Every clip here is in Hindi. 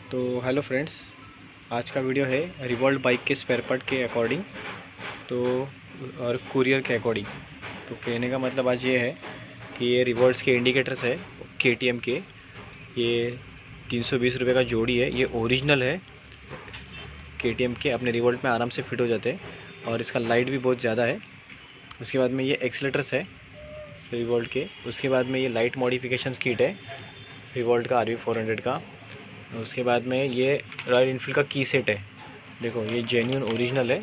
तो हेलो फ्रेंड्स, आज का वीडियो है रिवॉल्ट बाइक के स्पेयर पार्ट के अकॉर्डिंग तो और कुरियर के अकॉर्डिंग। तो कहने का मतलब आज ये है कि ये रिवॉल्ट्स के इंडिकेटर्स है KTM के, ये 320 रुपये का जोड़ी है। ये ओरिजिनल है KTM के, अपने रिवॉल्ट में आराम से फिट हो जाते हैं और इसका लाइट भी बहुत ज़्यादा है। उसके बाद में ये एक्सीलेटर्स है रिवॉल्ट के। उसके बाद में ये लाइट मॉडिफिकेशंस किट है रिवॉल्ट का RV400 का। उसके बाद में ये रॉयल इनफील्ड का की सेट है। देखो ये जेन्यून ओरिजिनल है।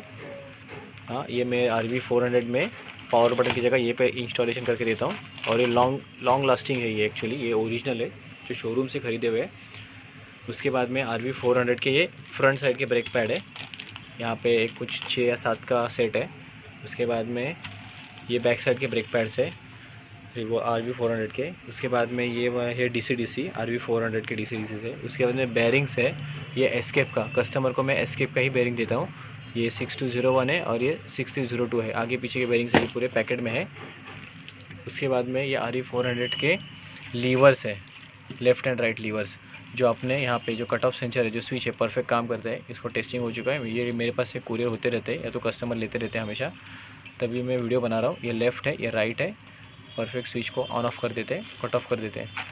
हाँ, ये मैं RV400 में पावर बटन की जगह ये पे इंस्टॉलेशन करके देता हूँ और ये लॉन्ग लास्टिंग है। ये एक्चुअली ये ओरिजिनल है जो शोरूम से ख़रीदे हुए हैं। उसके बाद में RV400 के ये फ्रंट साइड के ब्रेक पैड है, यहाँ पे एक कुछ 6 या 7 का सेट है। उसके बाद में ये बैक साइड के ब्रेक पैड्स है वो RV400 के। उसके बाद में ये है DC RV400 के DC से। उसके बाद में बेरिंग्स है, ये एस्केप का, कस्टमर को मैं एस्केप का ही बेरिंग देता हूँ। ये 6201 है और ये 6302 है, आगे पीछे के बेरिंग्स अभी पूरे पैकेट में है। उसके बाद में ये RV400 के लीवर्स है, लेफ़्ट एंड राइट लीवर्स, जो अपने यहाँ पे जो कट ऑफ सेंसर है, जो स्विच है, परफेक्ट काम करता है। इसको टेस्टिंग हो चुका है, ये मेरे पास से कुरियर होते रहते हैं या तो कस्टमर लेते रहते हैं हमेशा, तभी मैं वीडियो बना रहा हूँ। ये लेफ़्ट है, ये राइट है, परफेक्ट स्विच को ऑन ऑफ कर देते हैं, कट ऑफ कर देते हैं।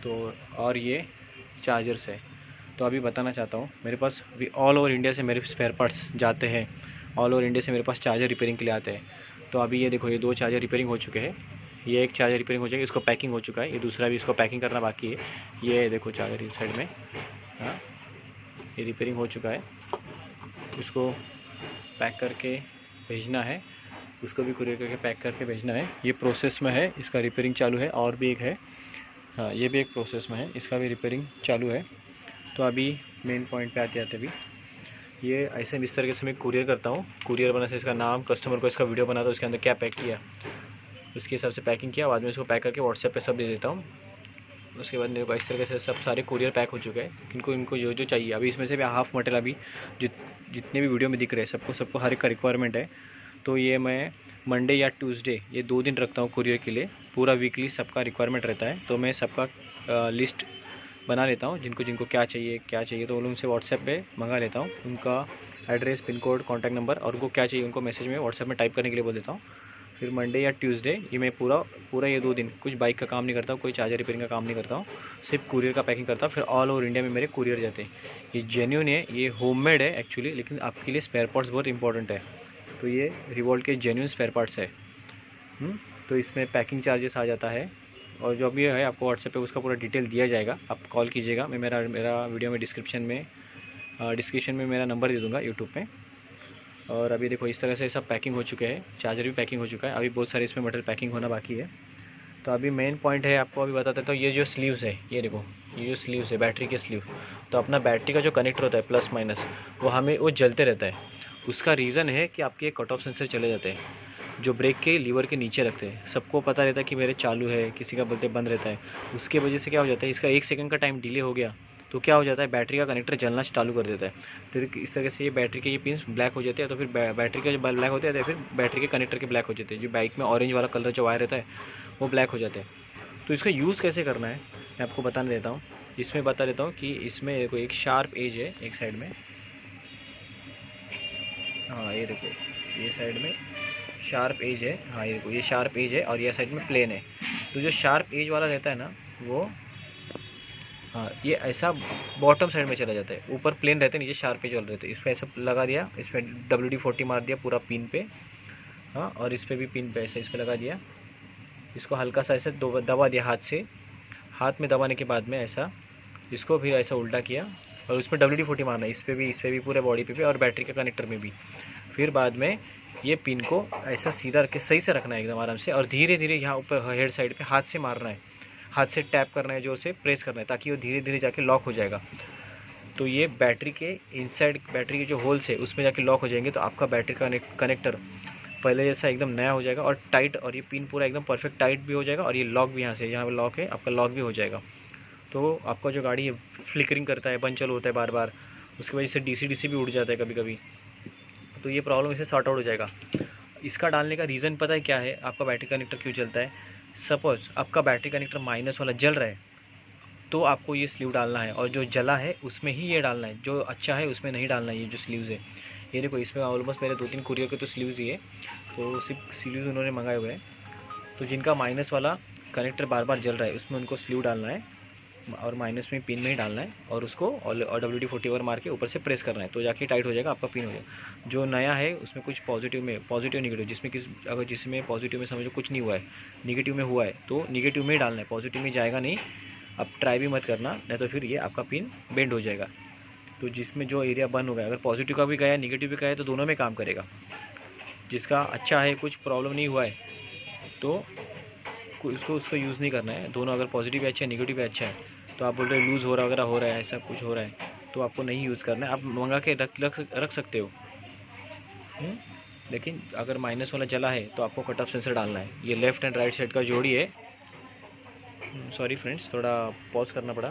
तो और ये चार्जर्स है। तो अभी बताना चाहता हूँ, मेरे पास भी ऑल ओवर इंडिया से मेरे स्पेयर पार्ट्स जाते हैं, ऑल ओवर इंडिया से मेरे पास चार्जर रिपेयरिंग के लिए आते हैं। तो अभी ये देखो, ये 2 चार्जर रिपेयरिंग हो चुके हैं। ये एक चार्जर रिपेयरिंग हो जाएगा, इसको पैकिंग हो चुका है। ये दूसरा भी इसको पैकिंग करना बाकी है। ये देखो चार्जर इस साइड में, हाँ ये रिपेयरिंग हो चुका है। इसको पैक करके भेजना है, उसको भी कुरियर करके पैक करके भेजना है। ये प्रोसेस में है, इसका रिपेयरिंग चालू है। और भी एक है, हाँ ये भी एक प्रोसेस में है, इसका भी रिपेयरिंग चालू है। तो अभी मेन पॉइंट पे आते आते अभी ये ऐसे इस तरीके से मैं कुरियर करता हूँ। कुरियर बनाने से इसका नाम, कस्टमर को इसका वीडियो बनाता हूँ, उसके अंदर क्या पैक किया उसके हिसाब से पैकिंग किया, बाद में इसको पैक करके व्हाट्सएप पे सब दे देता हूँ। उसके बाद मेरे को इस तरीके से सब सारे कुरियर पैक हो चुके हैं। इनको जो जो चाहिए, अभी इसमें से भी हाफ़ मटेरियल अभी जितने भी वीडियो में दिख रहे हैं सबको हर एक का रिक्वायरमेंट है। तो ये मैं मंडे या ट्यूसडे ये 2 दिन रखता हूँ कुरियर के लिए। पूरा वीकली सबका रिक्वायरमेंट रहता है, तो मैं सबका लिस्ट बना लेता हूँ, जिनको जिनको क्या चाहिए तो उनसे व्हाट्सएप पे मंगा लेता हूँ। उनका address, pin code, contact number और उनको क्या चाहिए उनको मैसेज में व्हाट्सएप में टाइप करने के लिए बोल देता हूँ। फिर मंडे या ट्यूसडे ये मैं पूरा ये 2 दिन कुछ बाइक का काम नहीं करता हूँ, कोई चार्जर रिपेयरिंग का काम नहीं करता हूँ, सिर्फ कुरियर का पैकिंग करता हूँ। फिर ऑल ओवर इंडिया में मेरे कुरियर जाते हैं। ये जेन्यून है, ये होममेड है एक्चुअली, लेकिन आपके लिए स्पेयर पार्ट्स बहुत इंपॉर्टेंट है। तो ये रिवॉल्ट के जेन्यून स्पेयर पार्ट्स है। तो इसमें पैकिंग चार्जेस आ जाता है, और जो भी है आपको व्हाट्सएप पे उसका पूरा डिटेल दिया जाएगा। आप कॉल कीजिएगा, मैं मेरा वीडियो में डिस्क्रिप्शन में मेरा नंबर दे दूँगा यूट्यूब पे। और अभी देखो इस तरह से सब पैकिंग हो चुके हैं, चार्जर भी पैकिंग हो चुका है। अभी बहुत सारे इसमें मटेरियल पैकिंग होना बाकी है। तो अभी मेन पॉइंट है, आपको अभी बताता तो ये जो स्लीव्स है, ये देखो ये जो स्लीव्स है बैटरी के स्लीव, तो अपना बैटरी का जो कनेक्टर होता है प्लस माइनस, वो जलते रहता है। उसका रीज़न है कि आपके कट ऑफ सेंसर चले जाते हैं, जो ब्रेक के लीवर के नीचे रखते हैं। सबको पता रहता है कि मेरे चालू है, किसी का बोलते बंद रहता है। उसके वजह से क्या हो जाता है, इसका 1 सेकंड का टाइम डिले हो गया तो क्या हो जाता है, बैटरी का कनेक्टर जलना चालू कर देता है। तो इस तरह से ये बैटरी के ये पिन्स ब्लैक हो जाते हैं। तो फिर बैटरी का जो ब्लैक होते हैं, या फिर बैटरी के कनेक्टर के ब्लैक हो जाते हैं। जो बाइक में ऑरेंज वाला कलर जो वायर रहता है वो ब्लैक हो जाते हैं। तो इसका यूज़ कैसे करना है मैं आपको बताने देता हूँ। इसमें बता देता हूँ कि इसमें एक शार्प एज है एक साइड में, हाँ ये देखो ये साइड में शार्प एज है, हाँ ये देखो ये शार्प एज है और ये साइड में प्लेन है। तो जो शार्प एज वाला रहता है ना वो, हाँ ये ऐसा बॉटम साइड में चला जाता है। ऊपर प्लेन रहते हैं, नीचे शार्प एज वाला रहता है। इस पर ऐसा लगा दिया, इस पर WD-40 मार दिया पूरा पिन पे, हाँ और इस पर भी पिन पे ऐसा इस पर लगा दिया। इसको हल्का सा ऐसे दबा दिया हाथ से, हाथ में दबाने के बाद में ऐसा इसको भी ऐसा उल्टा किया और उसमें WD-40 मारना है, इस पर भी पूरे बॉडी पे और बैटरी के कनेक्टर में भी। फिर बाद में ये पिन को ऐसा सीधा रख के सही से रखना है एकदम आराम से, और धीरे धीरे यहाँ ऊपर हेड साइड पे हाथ से मारना है, हाथ से टैप करना है, जोर से प्रेस करना है, ताकि वो धीरे धीरे जाके लॉक हो जाएगा। तो ये बैटरी के इनसाइड, बैटरी के जो होल्स है उसमें जाके लॉक हो जाएंगे। तो आपका बैटरी का कनेक्टर पहले जैसा एकदम नया हो जाएगा और टाइट, और ये पिन पूरा एकदम परफेक्ट टाइट भी हो जाएगा। और ये लॉक भी यहाँ पे लॉक है आपका, लॉक भी हो जाएगा। तो आपका जो गाड़ी है फ्लिकरिंग करता है, बंद चालू होता है बार बार, उसकी वजह से DC भी उड़ जाता है कभी कभी। तो ये प्रॉब्लम इसे सॉर्ट आउट हो जाएगा। इसका डालने का रीज़न पता है क्या है, आपका बैटरी कनेक्टर क्यों चलता है। सपोज़ आपका बैटरी कनेक्टर माइनस वाला जल रहा है, तो आपको ये स्लीव डालना है, और जो जला है उसमें ही ये डालना है, जो अच्छा है उसमें नहीं डालना है ये जो स्लीव्स है। ये देखो इसमें ऑलमोस्ट मेरे 2-3 कुरियर के तो स्लीव्स ही है, तो सिर्फ स्लीव्स उन्होंने मंगाए हुए हैं। तो जिनका माइनस वाला कनेक्टर बार बार जल रहा है उसमें उनको स्लीव डालना है, और माइनस में पिन में ही डालना है, और उसको और WD-40 मार के ऊपर से प्रेस करना है, तो जाके टाइट हो जाएगा, आपका पिन हो जाएगा। जो नया है उसमें कुछ पॉजिटिव निगेटिव, जिसमें अगर जिसमें पॉजिटिव में समझो कुछ नहीं हुआ है, निगेटिव में हुआ है, तो निगेटिव में ही डालना है, पॉजिटिव में जाएगा नहीं। अब ट्राई भी मत करना, नहीं तो फिर ये आपका पिन बेंड हो जाएगा। तो जिसमें जो एरिया बंद हो गया, अगर पॉजिटिव का भी गया निगेटिव भी गया है, तो दोनों में काम करेगा। जिसका अच्छा है, कुछ प्रॉब्लम नहीं हुआ है, तो उसको यूज़ नहीं करना है। दोनों अगर पॉजिटिव भी अच्छा है निगेटिव भी अच्छा है, तो आप बोल रहे हो लूज़ हो रहा वगैरह हो रहा है, ऐसा कुछ हो रहा है, तो आपको नहीं यूज़ करना है। आप मंगा के रख सकते हो। लेकिन अगर माइनस वाला जला है तो आपको कट ऑफ सेंसर डालना है। ये लेफ़्ट एंड राइट साइड का जोड़ी है। सॉरी फ्रेंड्स, थोड़ा पॉज करना पड़ा।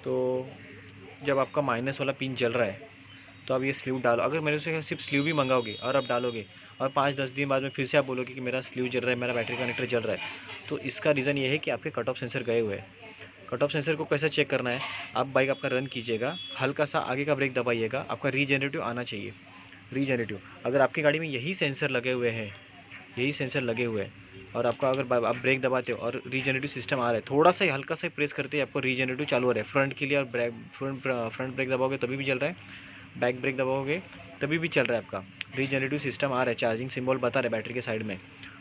तो जब आपका माइनस वाला पिन जल रहा है तो आप ये स्लीव डालो। अगर मेरे से सिर्फ स्लीव भी मंगाओगे और आप डालोगे, और 5-10 दिन बाद में फिर से आप बोलोगे कि मेरा स्लीव जल रहा है, मेरा बैटरी कनेक्टर जल रहा है, तो इसका रीज़न ये है कि आपके कट ऑफ सेंसर गए हुए हैं। कट ऑफ सेंसर को कैसे चेक करना है, आप बाइक आपका रन कीजिएगा, हल्का सा आगे का ब्रेक दबाइएगा, आपका रीजनरेटिव आना चाहिए। रीजनरेटिव अगर आपकी गाड़ी में यही सेंसर लगे हुए हैं, और आपका अगर आप ब्रेक दबाते हो और रीजनरेटिव सिस्टम आ रहा है, थोड़ा सा हल्का सा प्रेस करते ही आपको रीजनरेटिव चालू हो रहा है। फ्रंट के लिए और फ्रंट ब्रेक दबाओगे तभी भी चल रहा है, बैक ब्रेक दबाओगे तभी भी चल रहा है, आपका रीजनरेटिव सिस्टम आ रहा है, चार्जिंग सिंबल बता रहा है बैटरी के साइड में,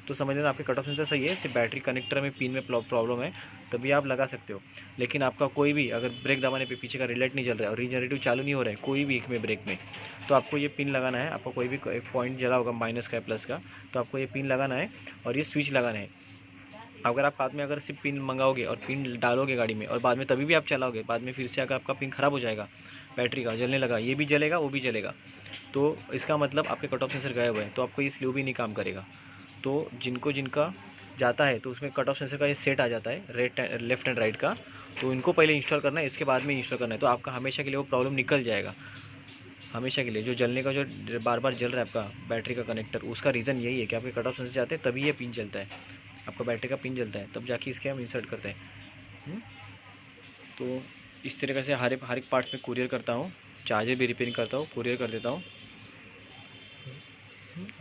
तो समझ लेना आपके कट ऑफ सेंसर सही है। सिर्फ बैटरी कनेक्टर में पिन में प्रॉब्लम है, तभी आप लगा सकते हो। लेकिन आपका कोई भी अगर ब्रेक दबाने पे पीछे का रिलेट नहीं चल रहा है और रीजनरेटिव चालू नहीं हो रहा है कोई भी एक में ब्रेक में, तो आपको ये पिन लगाना है। आपको कोई भी पॉइंट जला होगा माइनस का प्लस का, तो आपको ये पिन लगाना है और ये स्विच लगाना है। अगर आप बाद में अगर सिर्फ पिन मंगाओगे और पिन डालोगे गाड़ी में और बाद में तभी भी आप चलाओगे, बाद में फिर से अगर आपका पिन ख़राब हो जाएगा, बैटरी का जलने लगा, ये भी जलेगा वो भी जलेगा, तो इसका मतलब आपके कट ऑफ सेंसर गए हुए हैं, तो आपको ये स्लीव भी नहीं काम करेगा। तो जिनका जाता है तो उसमें कट ऑफ सेंसर का ये सेट आ जाता है लेफ्ट एंड राइट का, तो इनको पहले इंस्टॉल करना है, इसके बाद में इंस्टॉल करना है, तो आपका हमेशा के लिए वो प्रॉब्लम निकल जाएगा। हमेशा के लिए जो जलने का, जो बार बार जल रहा है आपका बैटरी का कनेक्टर, उसका रीज़न यही है कि आपके कट ऑफ सेंसर जाते हैं तभी ये पिन चलता है, आपका बैटरी का पिन जलता है, तब जाके इसके हम इंसर्ट करते हैं। तो इस तरीके से हर एक पार्ट्स में कुरियर करता हूँ, चार्जर भी रिपेयरिंग करता हूँ, कुरियर कर देता हूँ।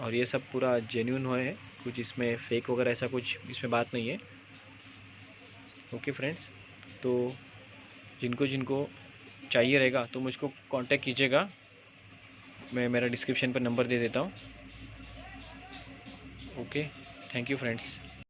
और ये सब पूरा जेन्युइन है, कुछ इसमें फेक वगैरह ऐसा कुछ इसमें बात नहीं है। ओके फ्रेंड्स, तो जिनको जिनको चाहिए रहेगा तो मुझको कांटेक्ट कीजिएगा, मैं मेरा डिस्क्रिप्शन पर नंबर दे देता हूँ। Okay, thank you friends.